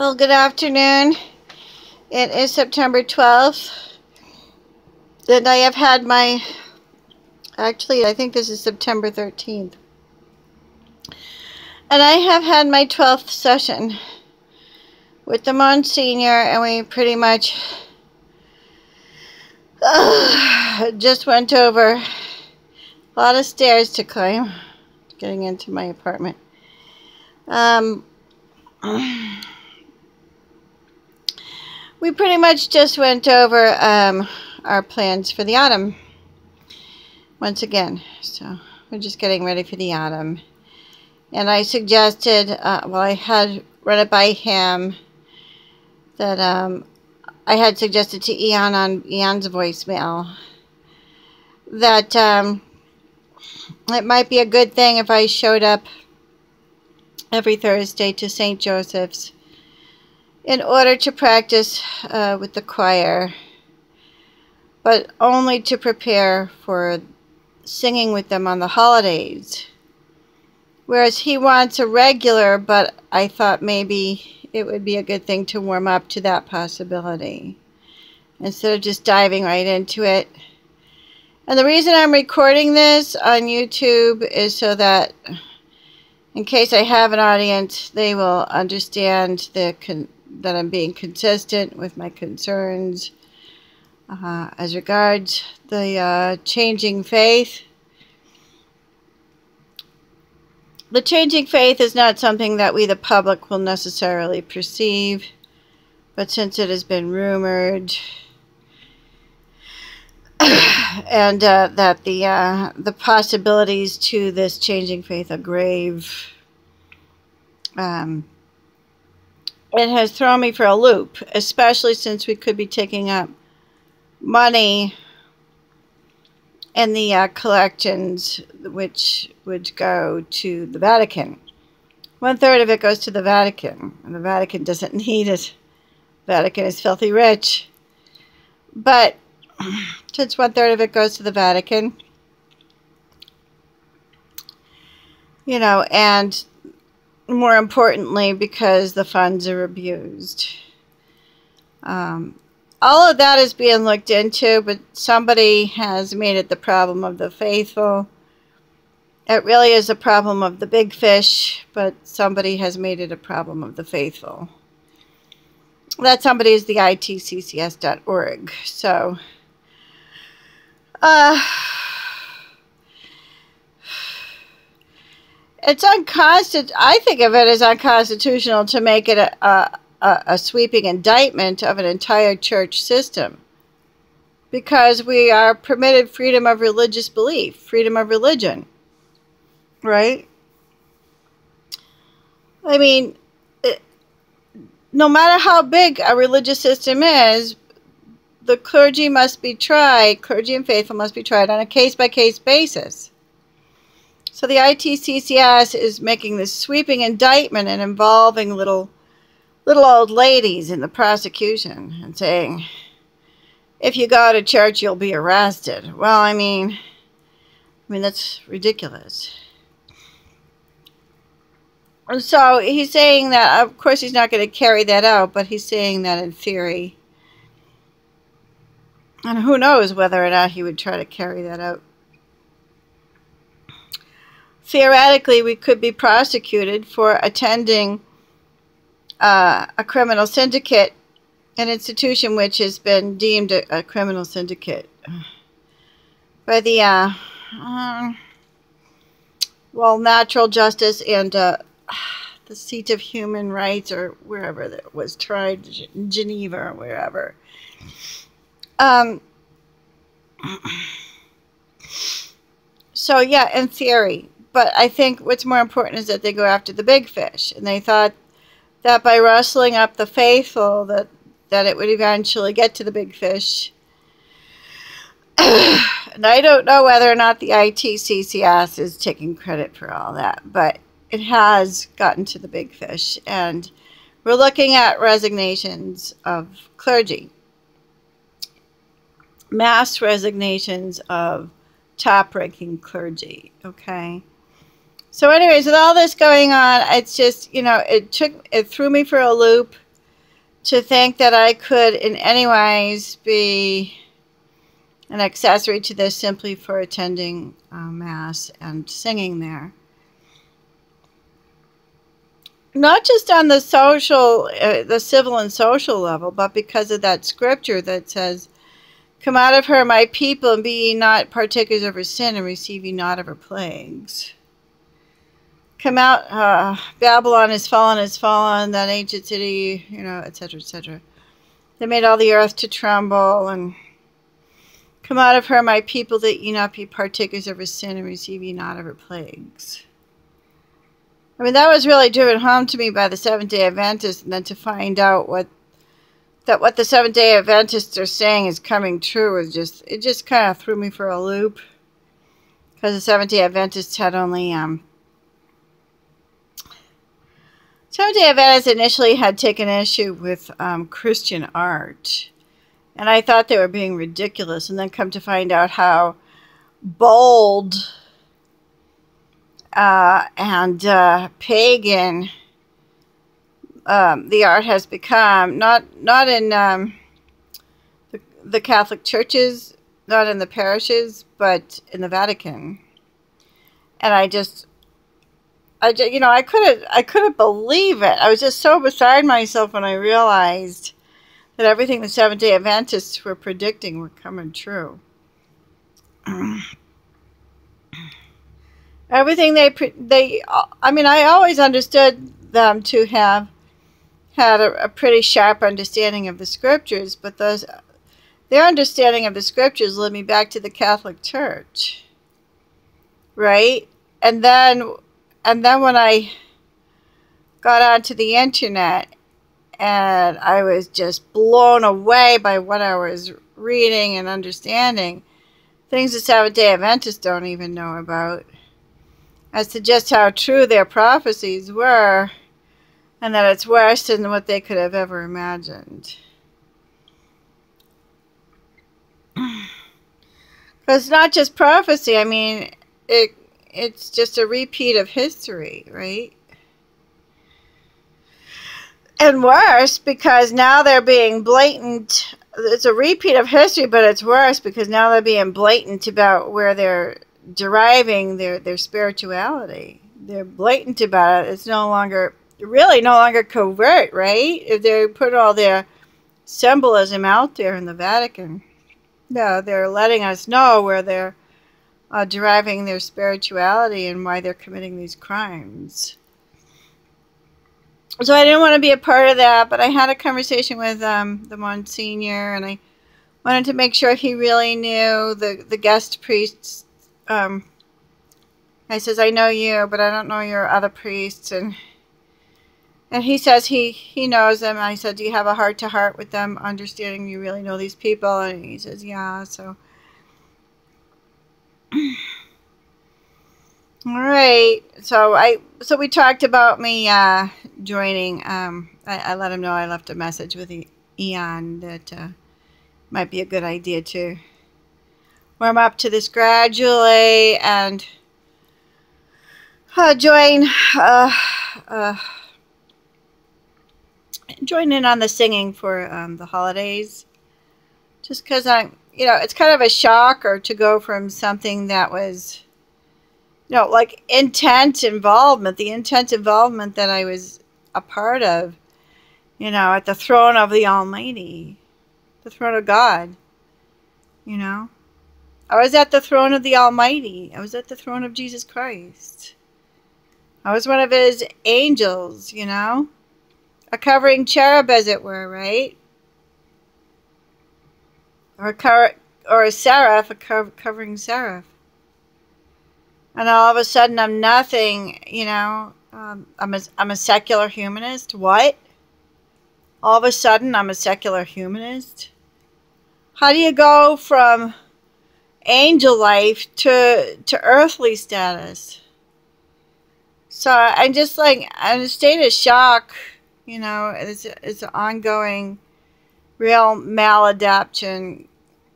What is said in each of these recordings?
Well, good afternoon. It is September 12th. And I have had actually, I think this is September 13th. And I have had my 12th session with the Monsignor, and we pretty much just went over a lot of stairs to climb, getting into my apartment. We pretty much just went over our plans for the autumn once again. So we're just getting ready for the autumn. And I suggested, well, I had run it by him that I had suggested to Eon on Eon's voicemail that it might be a good thing if I showed up every Thursday to St. Joseph's in order to practice with the choir, but only to prepare for singing with them on the holidays. Whereas he wants a regular, but I thought maybe it would be a good thing to warm up to that possibility instead of just diving right into it. And the reason I'm recording this on YouTube is so that in case I have an audience, they will understand that I'm being consistent with my concerns as regards the changing faith. The changing faith is not something that we, the public, will necessarily perceive, but since it has been rumored and that the possibilities to this changing faith are grave, it has thrown me for a loop, especially since we could be taking up money in the collections which would go to the Vatican. 1/3 of it goes to the Vatican, and the Vatican doesn't need it. The Vatican is filthy rich. But since 1/3 of it goes to the Vatican, you know, and more importantly, because the funds are abused. All of that is being looked into, but somebody has made it the problem of the faithful. It really is a problem of the big fish, but somebody has made it a problem of the faithful. That somebody is the itccs.org. So, it's unconstitutional. I think of it as unconstitutional to make it a sweeping indictment of an entire church system, because we are permitted freedom of religious belief, freedom of religion, right? I mean, no matter how big a religious system is, the clergy must be tried, clergy and faithful must be tried on a case-by-case basis. So the ITCCS is making this sweeping indictment and involving little old ladies in the prosecution and saying, if you go to church, you'll be arrested. Well, I mean that's ridiculous. And so he's saying that, of course, he's not going to carry that out, but he's saying that in theory. And who knows whether or not he would try to carry that out. Theoretically, we could be prosecuted for attending a criminal syndicate, an institution which has been deemed a criminal syndicate by the natural justice and the seat of human rights, or wherever that was tried, Geneva or wherever. So yeah, in theory. But I think what's more important is that they go after the big fish. And they thought that by rustling up the faithful, that it would eventually get to the big fish. And I don't know whether or not the ITCCS is taking credit for all that, but it has gotten to the big fish. And we're looking at resignations of clergy. Mass resignations of top-ranking clergy, okay? So anyways, with all this going on, it's just, you know, it threw me for a loop. to think that I could in any ways be an accessory to this simply for attending Mass and singing there. Not just on the social, the civil and social level, but because of that scripture that says, "Come out of her, my people, and be ye not partakers of her sin, and receive ye not of her plagues." Come out, Babylon is fallen, that ancient city, etc., etc. They made all the earth to tremble, and come out of her, my people, that ye not be partakers of her sin, and receive ye not of her plagues. I mean, that was really driven home to me by the Seventh-day Adventists, and then to find out what the Seventh-day Adventists are saying is coming true is it just kind of threw me for a loop, because the Seventh-day Adventists had only Seventh-day Adventists initially had taken issue with Christian art, and I thought they were being ridiculous, and then come to find out how bold and pagan the art has become. Not in the Catholic churches, not in the parishes, but in the Vatican. And I couldn't believe it. I was just so beside myself when I realized that everything the Seventh-day Adventists were predicting were coming true. Everything I always understood them to have had a pretty sharp understanding of the scriptures, but their understanding of the scriptures led me back to the Catholic Church, right? And then when I got onto the internet, and I was just blown away by what I was reading and understanding, things the Seventh-day Adventists don't even know about, as to just how true their prophecies were, and that it's worse than what they could have ever imagined. Because it's not just prophecy. I mean, it's just a repeat of history, right? And worse, because now they're being blatant. It's a repeat of history, but it's worse because now they're being blatant about where they're deriving their spirituality. They're blatant about it. It's no longer covert, right? If they put all their symbolism out there in the Vatican, no, they're letting us know where they're deriving their spirituality and why they're committing these crimes. So I didn't want to be a part of that, but I had a conversation with the Monsignor, and I wanted to make sure he really knew the guest priests. I says, I know you, but I don't know your other priests, and he says he knows them. I said, do you have a heart-to-heart with them, understanding you really know these people? And he says, yeah. So all right, so we talked about me joining. I let him know I left a message with Eon that might be a good idea to warm up to this gradually and join in on the singing for the holidays. Just because it's kind of a shocker to go from something that was, like intense involvement, the intense involvement that I was a part of, at the throne of the Almighty, the throne of God, I was at the throne of the Almighty. I was at the throne of Jesus Christ. I was one of his angels, a covering cherub, as it were, right? Or a seraph, a covering seraph. And all of a sudden, I'm nothing, I'm a secular humanist. What? All of a sudden, I'm a secular humanist? How do you go from angel life to earthly status? So I'm just I'm in a state of shock, it's an ongoing, real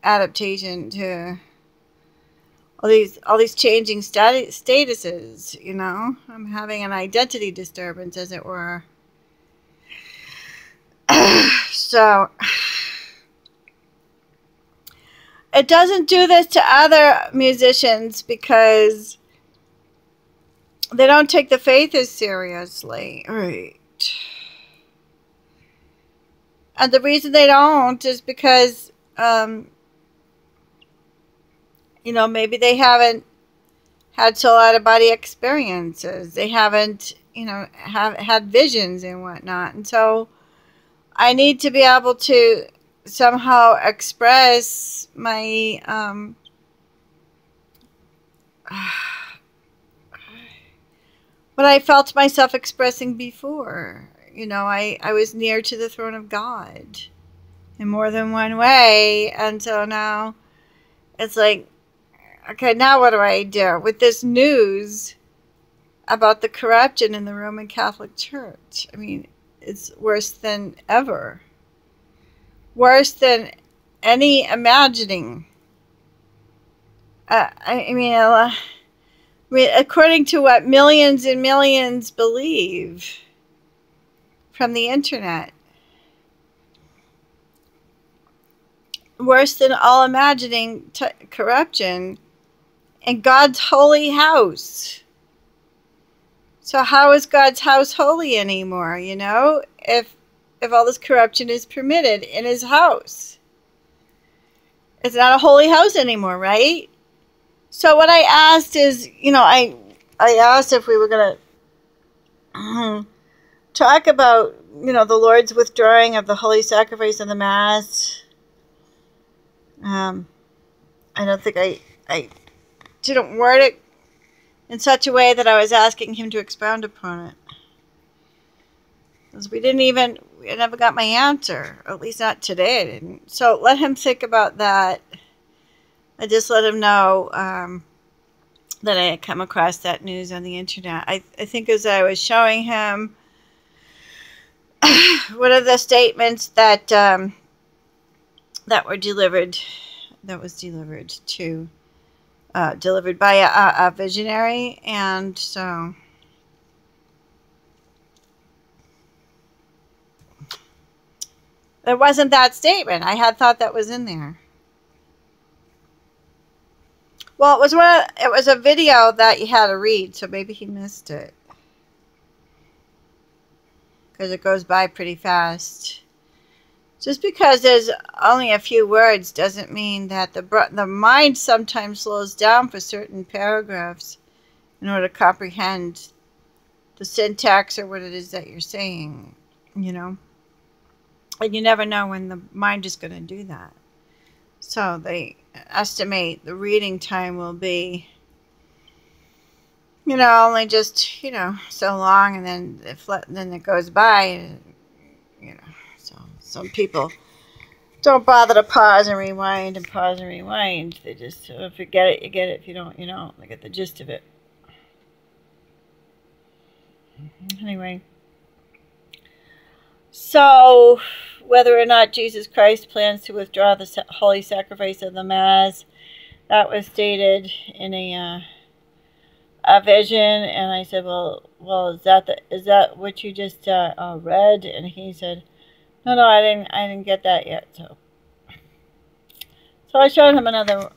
adaptation to all these changing statuses, I'm having an identity disturbance, as it were. So it doesn't do this to other musicians because they don't take the faith as seriously. Right. And the reason they don't is because, maybe they haven't had a lot of body experiences. They haven't, have had visions and whatnot. And so I need to be able to somehow express my, what I felt myself expressing before. I was near to the throne of God in more than one way. And so now it's like, okay, now what do I do with this news about the corruption in the Roman Catholic Church? I mean, it's worse than ever. Worse than any imagining. I mean, according to what millions and millions believe from the internet. Worse than all imagining corruption in God's holy house. So how is God's house holy anymore, if all this corruption is permitted in his house? It's not a holy house anymore, right? So what I asked is, I asked if we were going to talk about, the Lord's withdrawing of the holy sacrifice of the Mass. I don't think I didn't word it in such a way that I was asking him to expound upon it. Because we never got my answer, or at least not today I didn't. So let him think about that. I just let him know that I had come across that news on the internet. I think as I was showing him one of the statements that were delivered, delivered by a visionary, and so it wasn't that statement. I had thought that was in there. Well, it was a video that you had to read, so maybe he missed it. Because it goes by pretty fast. Just because there's only a few words doesn't mean that the mind sometimes slows down for certain paragraphs in order to comprehend the syntax or what it is that you're saying, And you never know when the mind is going to do that. So they estimate the reading time will be, only just, so long, and then it goes by, so some people don't bother to pause and rewind and pause and rewind. They just, if you get it, you get it. If you don't, you don't. They get the gist of it. Anyway. So, whether or not Jesus Christ plans to withdraw the holy sacrifice of the Mass, that was stated in a vision, and I said, well, is that what you just read? And he said, no, I didn't get that yet. So I showed him another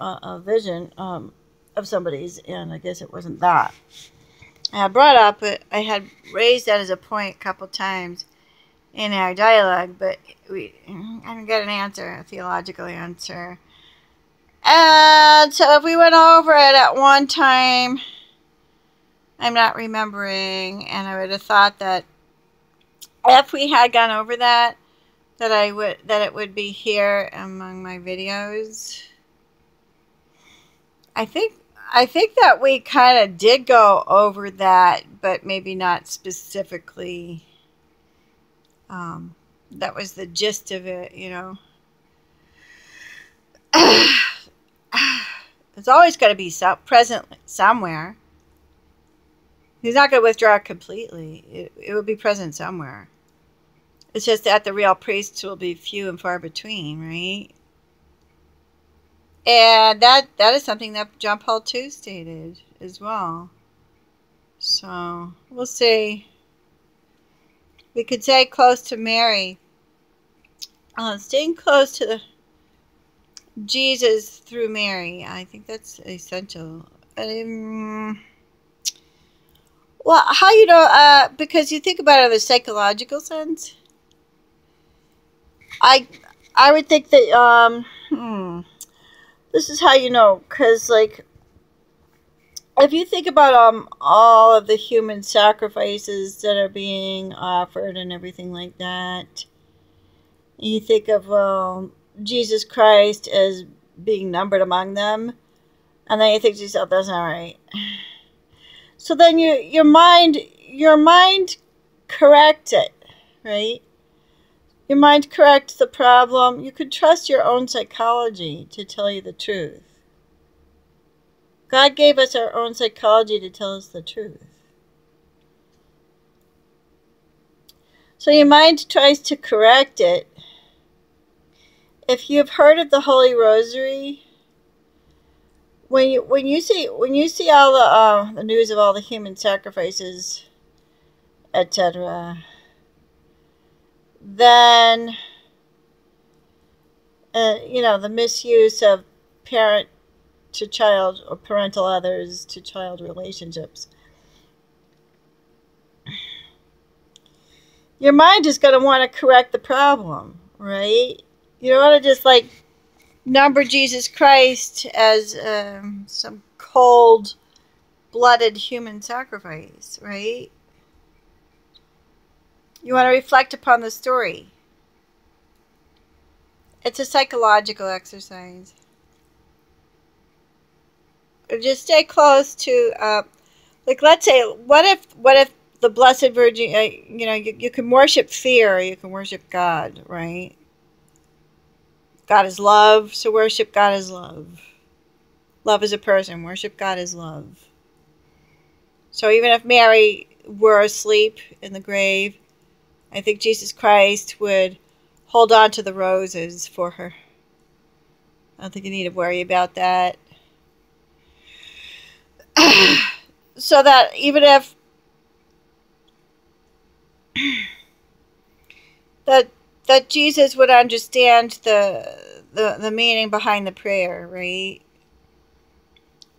vision of somebody's, and I guess it wasn't that. I had brought up it. I had raised that as a point a couple times in our dialogue, but I didn't get an answer, a theological answer. And so if we went over it at one time, I'm not remembering, and I would have thought that if we had gone over that it would be here among my videos. I think that we kind of did go over that, but maybe not specifically. That was the gist of it, It's always got to be present somewhere. He's not going to withdraw it completely. It will be present somewhere. It's just that the real priests will be few and far between, right? And that is something that John Paul II stated as well. So, we'll see. We could say close to Mary. staying close to Jesus through Mary. I think that's essential. Well, how you know? Because you think about it in the psychological sense. I would think that this is how you know, because like if you think about all of the human sacrifices that are being offered and everything like that, you think of Jesus Christ as being numbered among them, and then you think to yourself, that's not right. So then your mind corrects it, right? Your mind corrects the problem. You could trust your own psychology to tell you the truth. God gave us our own psychology to tell us the truth. So your mind tries to correct it. If you've heard of the Holy Rosary, when you see all the news of all the human sacrifices, etc., then the misuse of parent to child or parental others to child relationships, your mind is going to want to correct the problem, right? You don't want to just like number Jesus Christ as some cold-blooded human sacrifice, right? You want to reflect upon the story. It's a psychological exercise. Just stay close to, like, let's say, what if the Blessed Virgin, you can worship fear or you can worship God, right? God is love, so worship God as love. Love is a person, worship God as love. So even if Mary were asleep in the grave, I think Jesus Christ would hold on to the roses for her. I don't think you need to worry about that. So that even if that Jesus would understand the meaning behind the prayer, right?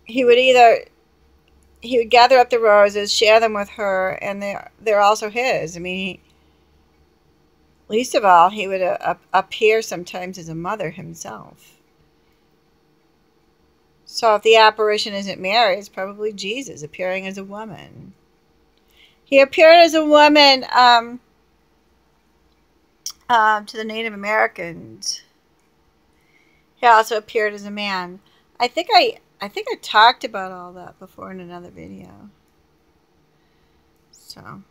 He would gather up the roses, share them with her, and they're also his. I mean, least of all, he would appear sometimes as a mother himself. So if the apparition isn't Mary, it's probably Jesus appearing as a woman. He appeared as a woman to the Native Americans. He also appeared as a man. I think I talked about all that before in another video. So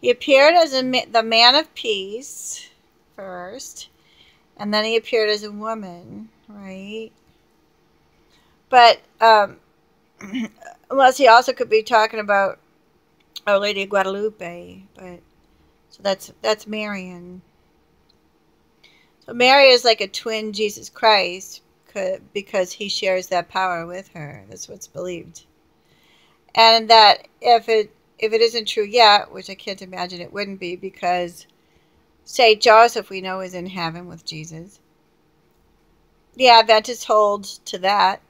he appeared as the man of peace first, and then he appeared as a woman, right? But unless he also could be talking about Our Lady of Guadalupe, but so that's Marian. So Mary is like a twin Jesus Christ because he shares that power with her. That's what's believed. And that if it isn't true yet, which I can't imagine it wouldn't be, because Saint Joseph we know is in heaven with Jesus. The Adventists hold to that.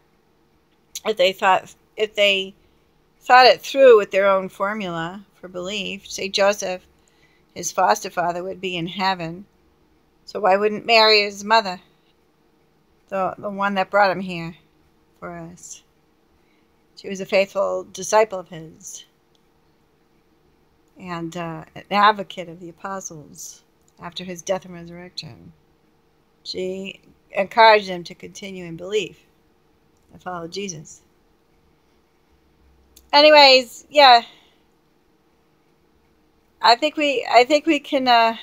If they thought it through with their own formula for belief, Saint Joseph, his foster father, would be in heaven. So why wouldn't Mary, his mother, the one that brought him here for us? She was a faithful disciple of his and an advocate of the apostles after his death and resurrection. She encouraged them to continue in belief and follow Jesus. Anyways, yeah, I think we can have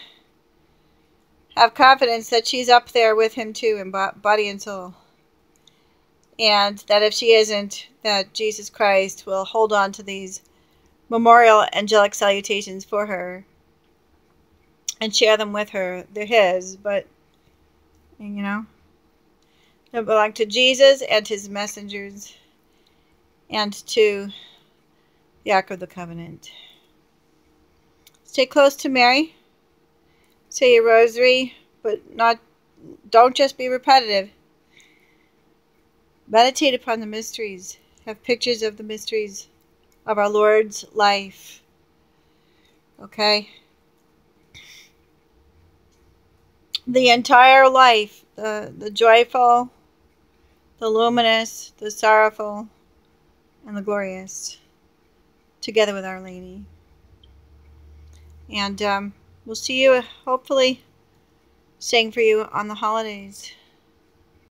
confidence that she's up there with him too in body and soul. And that if she isn't, that Jesus Christ will hold on to these memorial angelic salutations for her and share them with her. They're his, but, they belong to Jesus and his messengers and to the Ark of the Covenant. Stay close to Mary. Say your rosary, but don't just be repetitive. Meditate upon the mysteries. Have pictures of the mysteries of our Lord's life. Okay? The entire life, the joyful, the luminous, the sorrowful, and the glorious, together with Our Lady. And we'll see you, hopefully, saying for you on the holidays.